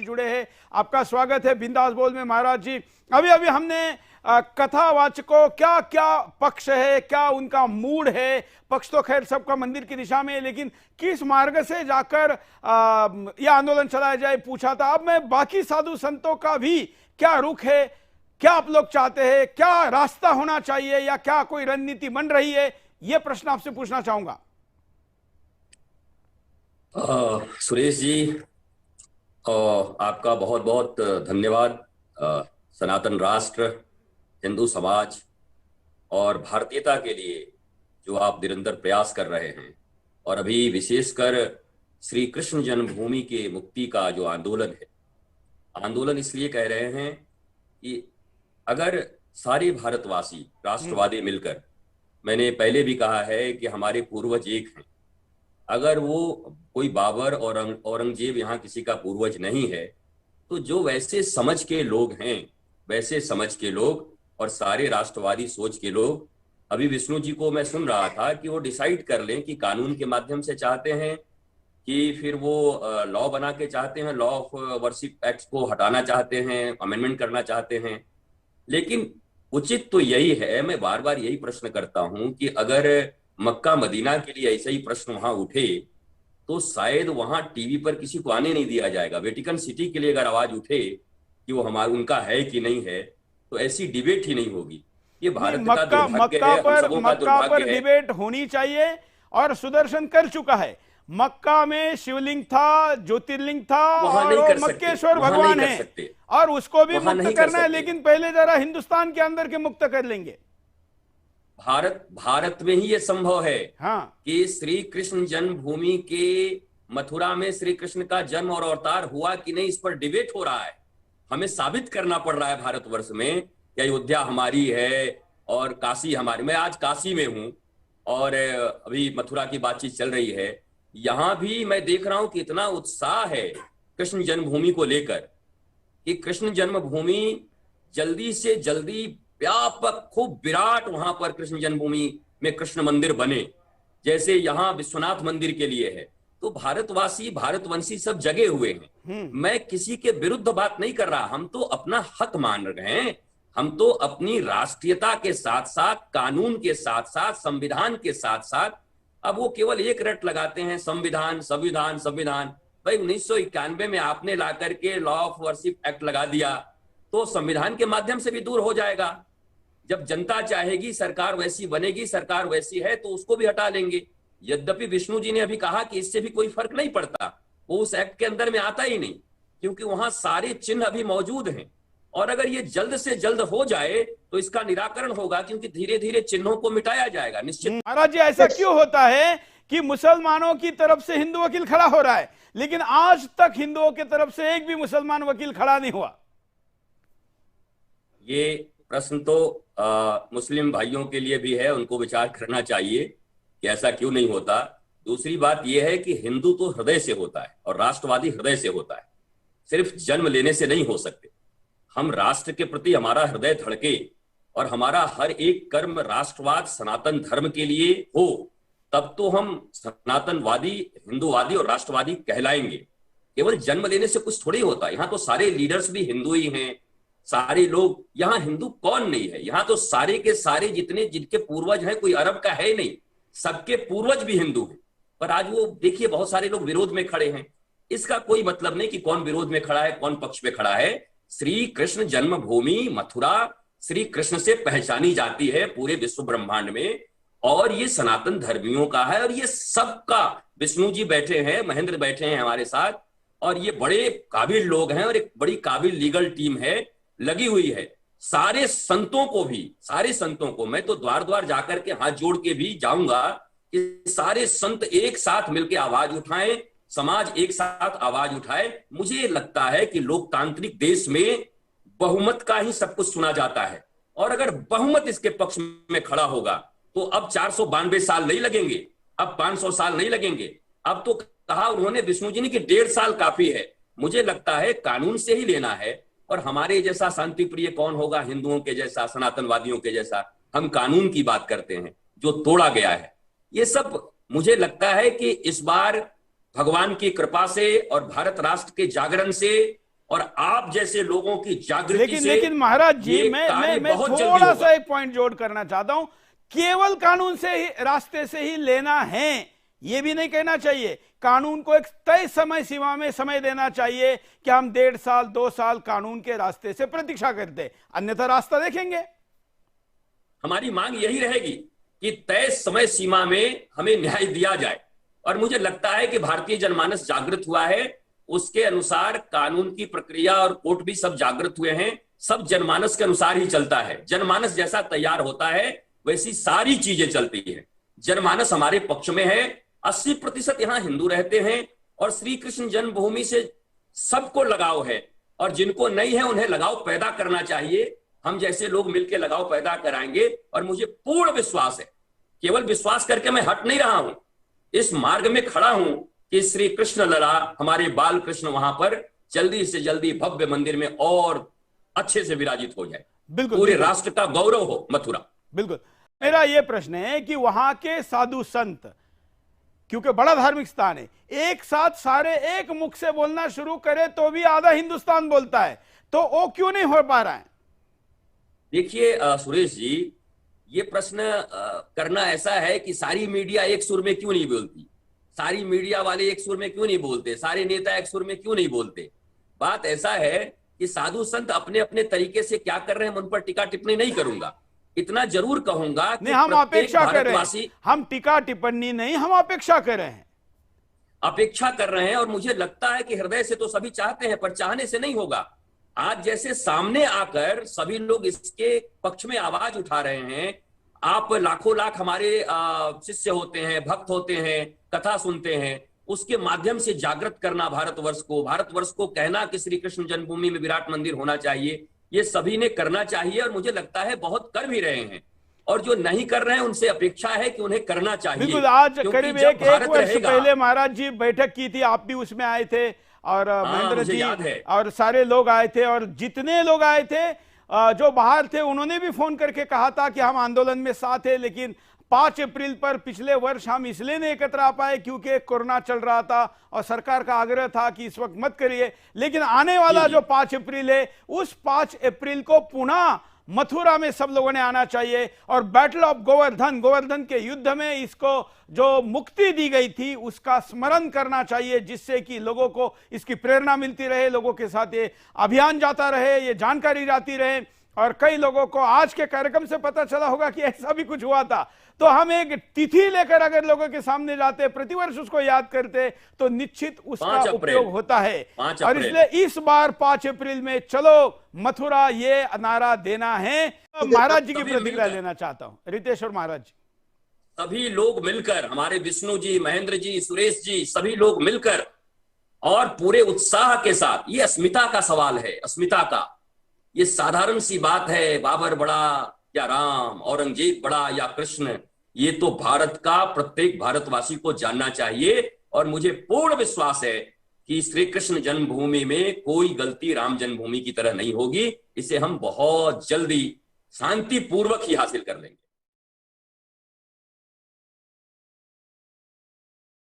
जुड़े हैं, आपका स्वागत है बिंदास बोल में। महाराज जी, अभी अभी हमने कथावाचकों क्या क्या पक्ष है, क्या उनका मूड है, पक्ष तो खैर सबका मंदिर की दिशा में है, लेकिन किस मार्ग से जाकर यह आंदोलन चलाया जाए पूछा था। अब मैं बाकी साधु संतों का भी क्या रुख है, क्या आप लोग चाहते हैं, क्या रास्ता होना चाहिए या क्या कोई रणनीति बन रही है, यह प्रश्न आपसे पूछना चाहूंगा। सुरेश जी, आपका बहुत बहुत धन्यवाद। सनातन राष्ट्र, हिंदू समाज और भारतीयता के लिए जो आप निरंतर प्रयास कर रहे हैं, और अभी विशेषकर श्री कृष्ण जन्मभूमि के मुक्ति का जो आंदोलन है, आंदोलन इसलिए कह रहे हैं कि अगर सारे भारतवासी राष्ट्रवादी मिलकर, मैंने पहले भी कहा है कि हमारे पूर्वज एक हैं, अगर वो कोई बाबर और औरंगजेब यहाँ किसी का पूर्वज नहीं है, तो जो वैसे समझ के लोग हैं, वैसे समझ के लोग और सारे राष्ट्रवादी सोच के लोग, अभी विष्णु जी को मैं सुन रहा था कि वो डिसाइड कर लें कि कानून के माध्यम से चाहते हैं कि फिर वो लॉ बना के चाहते हैं, लॉ ऑफ वर्शिप एक्ट को हटाना चाहते हैं, अमेंडमेंट करना चाहते हैं। लेकिन उचित तो यही है, मैं बार बार यही प्रश्न करता हूं कि अगर मक्का मदीना के लिए ऐसा ही प्रश्न वहां उठे तो शायद वहां टीवी पर किसी को आने नहीं दिया जाएगा। वेटिकन सिटी के लिए अगर आवाज उठे कि वो हमारा उनका है कि नहीं है, तो ऐसी डिबेट ही नहीं होगी। ये भारत का दुर्भाग्य है, हम सबों का दुर्भाग्य है। डिबेट होनी चाहिए और सुदर्शन कर चुका है। मक्का में शिवलिंग था, ज्योतिर्लिंग था, और मक्केश्वर भगवान है और उसको भी मुक्त करना है, लेकिन पहले जरा हिंदुस्तान के अंदर के मुक्त कर लेंगे। भारत में ही ये संभव है। हाँ, कि श्री कृष्ण जन्मभूमि के मथुरा में श्री कृष्ण का जन्म और अवतार हुआ कि नहीं, इस पर डिबेट हो रहा है। हमें साबित करना पड़ रहा है भारतवर्ष में कि अयोध्या हमारी है और काशी हमारी। मैं आज काशी में हूं और अभी मथुरा की बातचीत चल रही है। यहां भी मैं देख रहा हूं कि इतना उत्साह है कृष्ण जन्मभूमि को लेकर कि कृष्ण जन्मभूमि जल्दी से जल्दी व्यापक, खूब विराट वहां पर कृष्ण जन्मभूमि में कृष्ण मंदिर बने, जैसे यहाँ विश्वनाथ मंदिर के लिए है। तो भारतवासी, भारतवंशी सब जगे हुए हैं। मैं किसी के विरुद्ध बात नहीं कर रहा, हम तो अपना हक मान रहे हैं। हम तो अपनी राष्ट्रीयता के साथ साथ, कानून के साथ साथ, संविधान के साथ साथ, अब वो केवल एक रट लगाते हैं, संविधान संविधान संविधान। भाई 1991 में आपने ला करके लॉ ऑफ वर्शिप एक्ट लगा दिया, तो संविधान के माध्यम से भी दूर हो जाएगा। जब जनता चाहेगी, सरकार वैसी बनेगी, सरकार वैसी है तो उसको भी हटा लेंगे। यद्यपि विष्णु जी ने अभी कहा कि इससे भी कोई फर्क नहीं पड़ता, वो उस एक्ट के अंदर में आता ही नहीं, क्योंकि वहां सारे चिन्ह अभी मौजूद हैं। और अगर ये जल्द से जल्द हो जाए तो इसका निराकरण होगा, क्योंकि धीरे धीरे चिन्हों को मिटाया जाएगा निश्चित। महाराज जी, ऐसा क्यों होता है कि मुसलमानों की तरफ से हिंदू वकील खड़ा हो रहा है, लेकिन आज तक हिंदुओं की तरफ से एक भी मुसलमान वकील खड़ा नहीं हुआ? ये प्रश्न तो मुस्लिम भाइयों के लिए भी है, उनको विचार करना चाहिए कि ऐसा क्यों नहीं होता। दूसरी बात यह है कि हिंदू तो हृदय से होता है और राष्ट्रवादी हृदय से होता है, सिर्फ जन्म लेने से नहीं हो सकते। हम राष्ट्र के प्रति हमारा हृदय धड़के और हमारा हर एक कर्म राष्ट्रवाद, सनातन धर्म के लिए हो, तब तो हम सनातनवादी, हिंदूवादी और राष्ट्रवादी कहलाएंगे। केवल जन्म लेने से कुछ थोड़ी होता। यहाँ तो सारे लीडर्स भी हिंदू ही हैं, सारे लोग। यहाँ हिंदू कौन नहीं है? यहाँ तो सारे के सारे जितने जिनके पूर्वज हैं, कोई अरब का है नहीं, सबके पूर्वज भी हिंदू हैं। पर आज वो देखिए, बहुत सारे लोग विरोध में खड़े हैं। इसका कोई मतलब नहीं कि कौन विरोध में खड़ा है, कौन पक्ष में खड़ा है। श्री कृष्ण जन्मभूमि मथुरा श्री कृष्ण से पहचानी जाती है पूरे विश्व ब्रह्मांड में, और ये सनातन धर्मियों का है। और ये सबका, विष्णु जी बैठे हैं, महेंद्र बैठे हैं हमारे साथ, और ये बड़े काबिल लोग हैं और एक बड़ी काबिल लीगल टीम है, लगी हुई है। सारे संतों को भी, सारे संतों को मैं तो द्वार द्वार जाकर के हाथ जोड़ के भी जाऊंगा कि सारे संत एक साथ मिलकर आवाज उठाएं, समाज एक साथ आवाज उठाए। मुझे लगता है कि लोकतांत्रिक देश में बहुमत का ही सब कुछ सुना जाता है, और अगर बहुमत इसके पक्ष में खड़ा होगा तो अब 492 साल नहीं लगेंगे, अब 500 साल नहीं लगेंगे। अब तो कहा उन्होंने, विष्णु जी ने, कि 1.5 साल काफी है। मुझे लगता है कानून से ही लेना है, और हमारे जैसा शांति प्रिय कौन होगा, हिंदुओं के जैसा, सनातनवादियों के जैसा। हम कानून की बात करते हैं जो तोड़ा गया है। ये सब मुझे लगता है कि इस बार भगवान की कृपा से और भारत राष्ट्र के जागरण से और आप जैसे लोगों की जागृति से लेकिन महाराज जी, ये मैं कार्य बहुत जल्दी थोड़ा होगा। सा एक पॉइंट जोड़ करना चाहता हूं। केवल कानून से ही, रास्ते से ही लेना है, यह भी नहीं कहना चाहिए। कानून को एक तय समय सीमा में समय देना चाहिए कि हम 1.5 साल 2 साल कानून के रास्ते से प्रतीक्षा करते, अन्यथा रास्ता देखेंगे। हमारी मांग यही रहेगी कि तय समय सीमा में हमें न्याय दिया जाए, और मुझे लगता है कि भारतीय जनमानस जागृत हुआ है, उसके अनुसार कानून की प्रक्रिया और कोर्ट भी सब जागृत हुए हैं। सब जनमानस के अनुसार ही चलता है। जनमानस जैसा तैयार होता है वैसी सारी चीजें चलती है। जनमानस हमारे पक्ष में है। 80% यहाँ हिंदू रहते हैं और श्री कृष्ण जन्मभूमि से सबको लगाव है, और जिनको नहीं है उन्हें लगाव पैदा करना चाहिए। हम जैसे लोग मिलकर लगाव पैदा कराएंगे, और मुझे पूर्ण विश्वास है, केवल विश्वास करके मैं हट नहीं रहा हूं, इस मार्ग में खड़ा हूं कि श्री कृष्ण लला, हमारे बाल कृष्ण वहां पर जल्दी से जल्दी भव्य मंदिर में और अच्छे से विराजित हो जाए, बिल्कुल, पूरे राष्ट्र का गौरव हो मथुरा। बिल्कुल। मेरा यह प्रश्न है कि वहां के साधु संत, क्योंकि बड़ा धार्मिक स्थान है, एक साथ सारे एक मुख से बोलना शुरू करे तो भी आधा हिंदुस्तान बोलता है, तो वो क्यों नहीं हो पा रहा है? देखिए सुरेश जी, ये प्रश्न करना ऐसा है कि सारी मीडिया एक सुर में क्यों नहीं बोलती, सारी मीडिया वाले एक सुर में क्यों नहीं बोलते, सारे नेता एक सुर में क्यों नहीं बोलते। बात ऐसा है कि साधु संत अपने अपने तरीके से क्या कर रहे हैं, उन पर टीका टिप्पणी नहीं करूंगा। इतना जरूर कहूंगा कि हम अपेक्षा कर रहे हैं, हम टीका टिप्पणी नहीं, हम अपेक्षा कर रहे हैं, अपेक्षा कर रहे हैं। और मुझे लगता है कि हृदय से तो सभी चाहते हैं, पर चाहने से नहीं होगा। आज जैसे सामने आकर सभी लोग इसके पक्ष में आवाज उठा रहे हैं, आप लाखों लाख हमारे शिष्य होते हैं, भक्त होते हैं, कथा सुनते हैं, उसके माध्यम से जागृत करना भारतवर्ष को कहना कि श्री कृष्ण जन्मभूमि में विराट मंदिर होना चाहिए, ये सभी ने करना चाहिए, और मुझे लगता है बहुत कर भी रहे हैं। और जो नहीं कर रहे हैं उनसे अपेक्षा है कि उन्हें करना चाहिए। बिल्कुल। आज करीब एक वर्ष पहले महाराज जी बैठक की थी, आप भी उसमें आए थे, और महेंद्र जी और सारे लोग आए थे, और जितने लोग आए थे जो बाहर थे उन्होंने भी फोन करके कहा था कि हम आंदोलन में साथ हैं, लेकिन 5 अप्रैल पर पिछले वर्ष हम इसलिए नहीं एकत्र आ पाए क्योंकि कोरोना चल रहा था और सरकार का आग्रह था कि इस वक्त मत करिए। लेकिन आने वाला जो 5 अप्रैल है, उस 5 अप्रैल को पुनः मथुरा में सब लोगों ने आना चाहिए, और बैटल ऑफ गोवर्धन के युद्ध में इसको जो मुक्ति दी गई थी उसका स्मरण करना चाहिए, जिससे कि लोगों को इसकी प्रेरणा मिलती रहे, लोगों के साथ ये अभियान जाता रहे, ये जानकारी जाती रहे। और कई लोगों को आज के कार्यक्रम से पता चला होगा कि ऐसा भी कुछ हुआ था। तो हम एक तिथि लेकर अगर लोगों के सामने जाते, प्रतिवर्ष उसको याद करते, तो निश्चित उसका उपयोग होता है। और इसलिए इस बार 5 अप्रैल में चलो मथुरा, ये नारा देना है। महाराज जी की प्रतिक्रिया लेना चाहता हूं, रितेश और महाराज जी। सभी लोग मिलकर, हमारे विष्णु जी, महेंद्र जी, सुरेश जी, सभी लोग मिलकर और पूरे उत्साह के साथ, ये अस्मिता का सवाल है, अस्मिता का। ये साधारण सी बात है, बाबर बड़ा या राम, औरंगजेब बड़ा या कृष्ण, ये तो भारत का प्रत्येक भारतवासी को जानना चाहिए। और मुझे पूर्ण विश्वास है कि श्री कृष्ण जन्मभूमि में कोई गलती राम जन्मभूमि की तरह नहीं होगी। इसे हम बहुत जल्दी शांतिपूर्वक ही हासिल कर लेंगे।